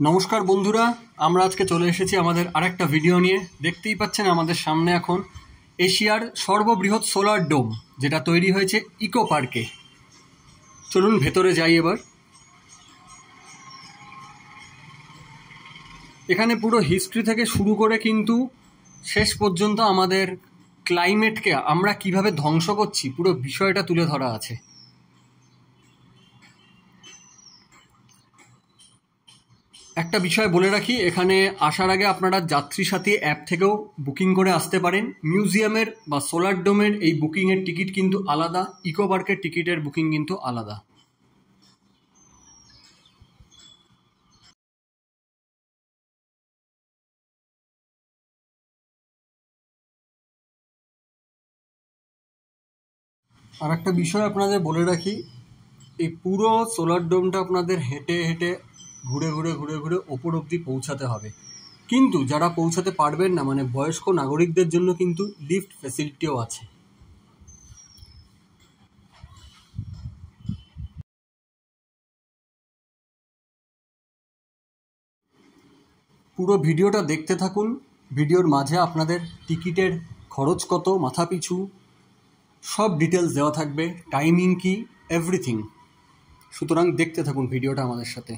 নমস্কার বন্ধুরা, আমরা আজকে চলে এসেছি আমাদের আরেকটা ভিডিও নিয়ে। দেখতেই পাচ্ছেন আমাদের সামনে এখন এশিয়ার সর্ববৃহৎ সোলার ডোম, যেটা তৈরি হয়েছে ইকো পার্কে। চলুন ভেতরে যাই এবার। এখানে পুরো হিস্ট্রি থেকে শুরু করে কিন্তু শেষ পর্যন্ত আমাদের ক্লাইমেটকে আমরা কিভাবে ধ্বংস করছি পুরো বিষয়টা তুলে ধরা আছে। একটা বিষয় বলে রাখি, এখানে আসার আগে আপনারা যাত্রী সাথী অ্যাপ থেকেও বুকিং করে আসতে পারেন। মিউজিয়ামের বা সোলার ডোমের এই বুকিংয়ের টিকিট কিন্তু আলাদা, ইকো পার্কের টিকিটের বুকিং কিন্তু আলাদা। আর একটা বিষয় আপনাদের বলে রাখি, এই পুরো সোলার ডোমটা আপনাদের হেঁটে হেঁটে ঘুরে ঘুরে ঘুরে ঘুরে ওপর অবধি পৌঁছাতে হবে। কিন্তু যারা পৌঁছাতে পারবেন না, মানে বয়স্ক নাগরিকদের জন্য কিন্তু লিফট ফ্যাসিলিটিও আছে। পুরো ভিডিওটা দেখতে থাকুন। ভিডিওর মাঝে আপনাদের টিকিটের খরচ কত মাথাপিছু সব ডিটেলস দেওয়া থাকবে, টাইমিং কি, এভরিথিং। সুতরাং দেখতে থাকুন ভিডিওটা আমাদের সাথে।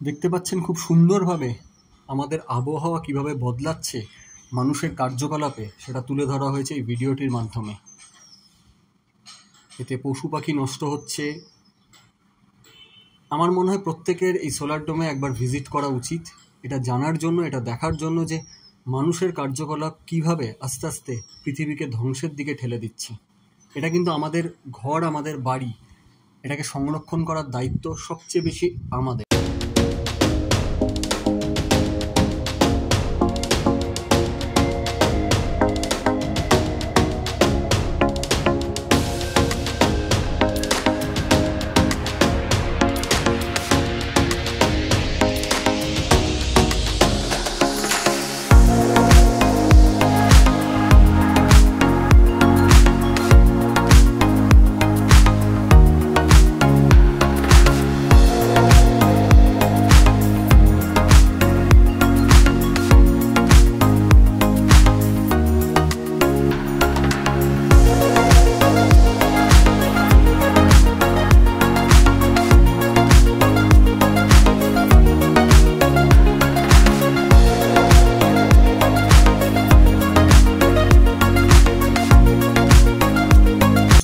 দেখতে পাচ্ছেন খুব সুন্দরভাবে আমাদের আবহাওয়া কিভাবে বদলাচ্ছে মানুষের কার্যকলাপে, সেটা তুলে ধরা হয়েছে এই ভিডিওটির মাধ্যমে। এতে পশু পাখি নষ্ট হচ্ছে। আমার মনে হয় প্রত্যেকের এই সোলার ডোমে একবার ভিজিট করা উচিত, এটা জানার জন্য, এটা দেখার জন্য যে মানুষের কার্যকলাপ কিভাবে আস্তে আস্তে পৃথিবীকে ধ্বংসের দিকে ঠেলে দিচ্ছে। এটা কিন্তু আমাদের ঘর, আমাদের বাড়ি, এটাকে সংরক্ষণ করার দায়িত্ব সবচেয়ে বেশি আমাদের।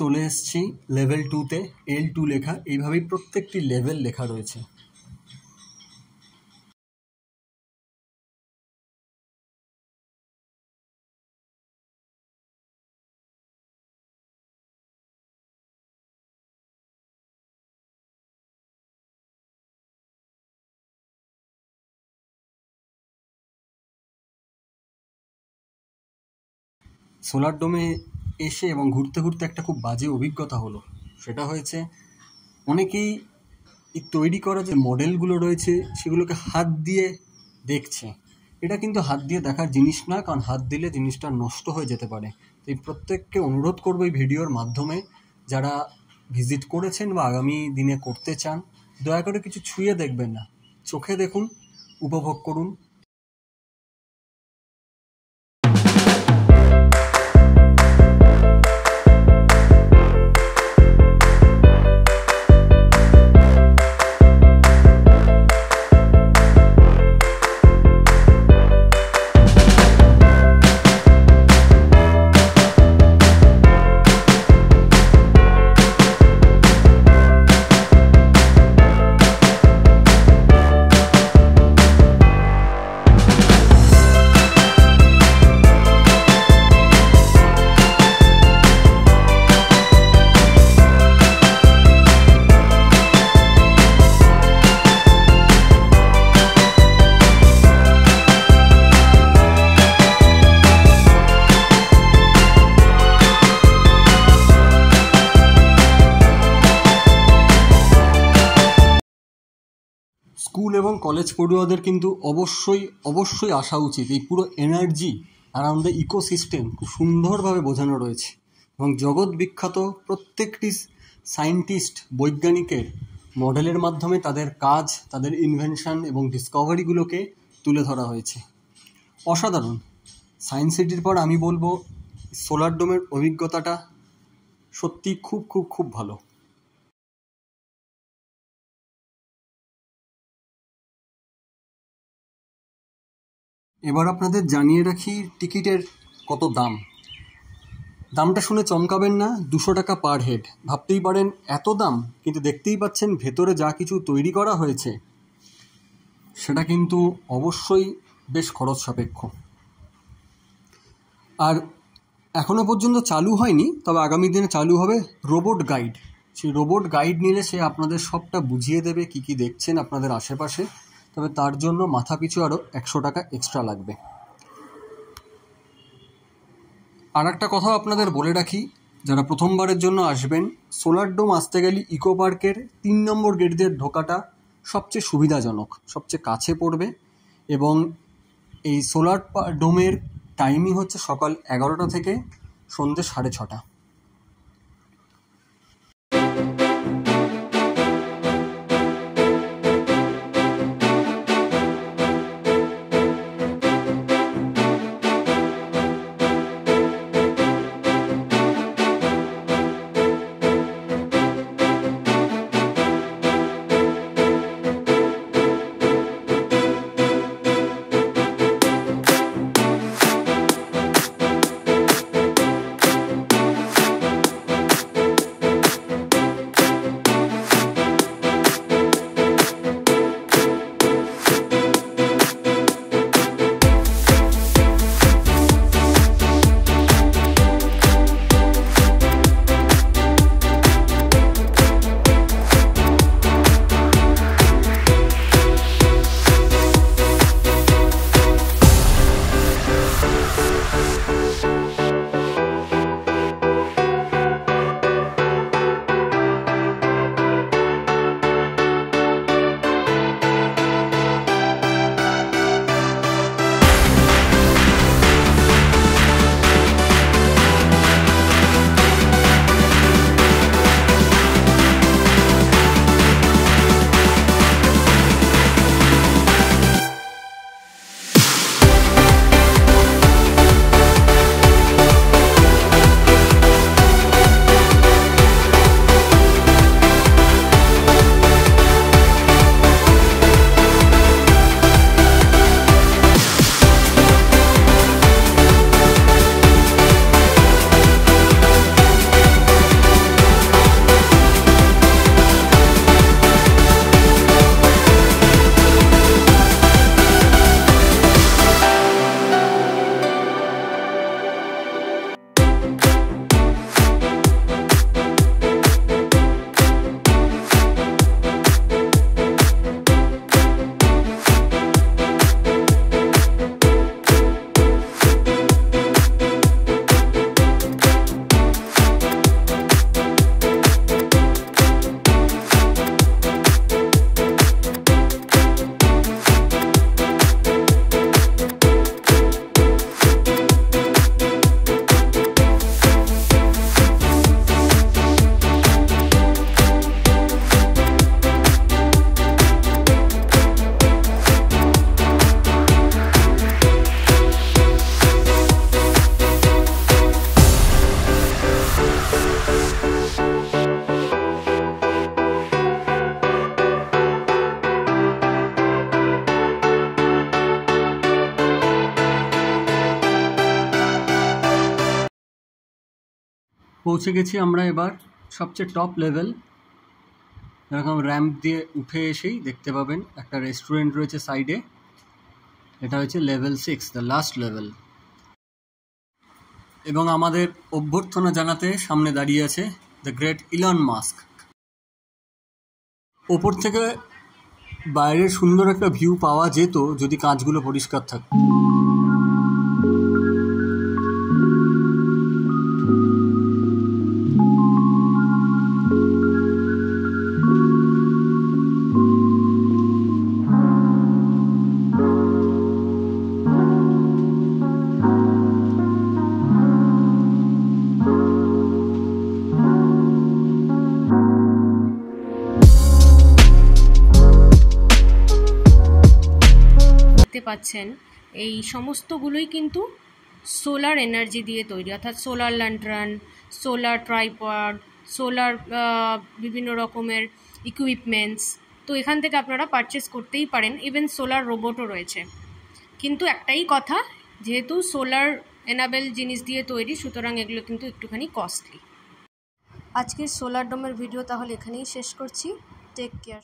চলে এসছি লেভেল 2-তে, L2 লেখা, এইভাবেই প্রত্যেকটি লেভেল লেখা রয়েছে। সোলার ডোমে এসে এবং ঘুরতে ঘুরতে একটা খুব বাজে অভিজ্ঞতা হলো। সেটা হয়েছে, অনেকেই এই তৈরি করা যে মডেলগুলো রয়েছে সেগুলোকে হাত দিয়ে দেখছে। এটা কিন্তু হাত দিয়ে দেখার জিনিস নয়, কারণ হাত দিলে জিনিসটা নষ্ট হয়ে যেতে পারে। তো এই প্রত্যেককে অনুরোধ করবো এই ভিডিওর মাধ্যমে, যারা ভিজিট করেছেন বা আগামী দিনে করতে চান, দয়া করে কিছু ছুঁয়ে দেখবেন না, চোখে দেখুন, উপভোগ করুন। স্কুল এবং কলেজ পড়ুয়াদের কিন্তু অবশ্যই আসা উচিত। এই পুরো এনার্জি অ্যারাউন্ড দ্য ইকোসিস্টেম খুব সুন্দরভাবে বোঝানো রয়েছে এবং জগৎ বিখ্যাত প্রত্যেকটি সায়েন্টিস্ট বৈজ্ঞানিকের মডেলের মাধ্যমে তাদের কাজ, তাদের ইনভেনশন এবং ডিসকভারিগুলোকে তুলে ধরা হয়েছে। অসাধারণ। সায়েন্স সিটির পর আমি বলবো সোলার ডোমের অভিজ্ঞতাটা সত্যি খুব খুব খুব ভালো। এবার আপনাদের জানিয়ে রাখি টিকিটের কত দাম। দামটা শুনে চমকাবেন না, 200 টাকা পার হেড। ভাবতেই পারেন এত দাম, কিন্তু দেখতেই পাচ্ছেন ভেতরে যা কিছু তৈরি করা হয়েছে সেটা কিন্তু অবশ্যই বেশ খরচ সাপেক্ষ। আর এখনও পর্যন্ত চালু হয়নি, তবে আগামী দিনে চালু হবে রোবট গাইড। সেই রোবট গাইড নিলে সে আপনাদের সবটা বুঝিয়ে দেবে কী কী দেখছেন আপনাদের আশেপাশে, তবে তার জন্য মাথাপিছু আরও 100 টাকা এক্সট্রা লাগবে। আর একটা কথাও আপনাদের বলে রাখি, যারা প্রথমবারের জন্য আসবেন, সোলার ডোম আসতে গেলে ইকো পার্কের 3 নম্বর গেট দিয়ে ঢোকাটা সবচেয়ে সুবিধাজনক, সবচেয়ে কাছে পড়বে। এবং এই সোলার ডোমের টাইমিং হচ্ছে সকাল 11টা থেকে সন্ধ্যে 6:30। পৌঁছে গেছি আমরা এবার সবচেয়ে টপ লেভেল। এরকম র্যাম্প দিয়ে উঠে এসেই দেখতে পাবেন একটা রেস্টুরেন্ট রয়েছে সাইডে। এটা হচ্ছে লেভেল 6, দ্য লাস্ট লেভেল। এবং আমাদের অভ্যর্থনা জানাতে সামনে দাঁড়িয়ে আছে দ্য গ্রেট ইলন মাস্ক। ওপর থেকে বাইরের সুন্দর একটা ভিউ পাওয়া যেত যদি কাঁচগুলো পরিষ্কার থাকতো। দেখতে পাচ্ছেন এই সমস্তগুলোই কিন্তু সোলার এনার্জি দিয়ে তৈরি, অর্থাৎ solar lantern, solar tripod, solar বিভিন্ন রকমের ইকুইপমেন্টস। তো এখান থেকে আপনারা পারচেস করতেই পারেন, ইভেন সোলার রোবটও রয়েছে। কিন্তু একটাই কথা, যেহেতু সোলার এনাবেল জিনিস দিয়ে তৈরি, সুতরাং এগুলো কিন্তু একটুখানি কস্টলি। আজকের সোলার ডোমের ভিডিও তাহলে এখানেই শেষ করছি। Take care.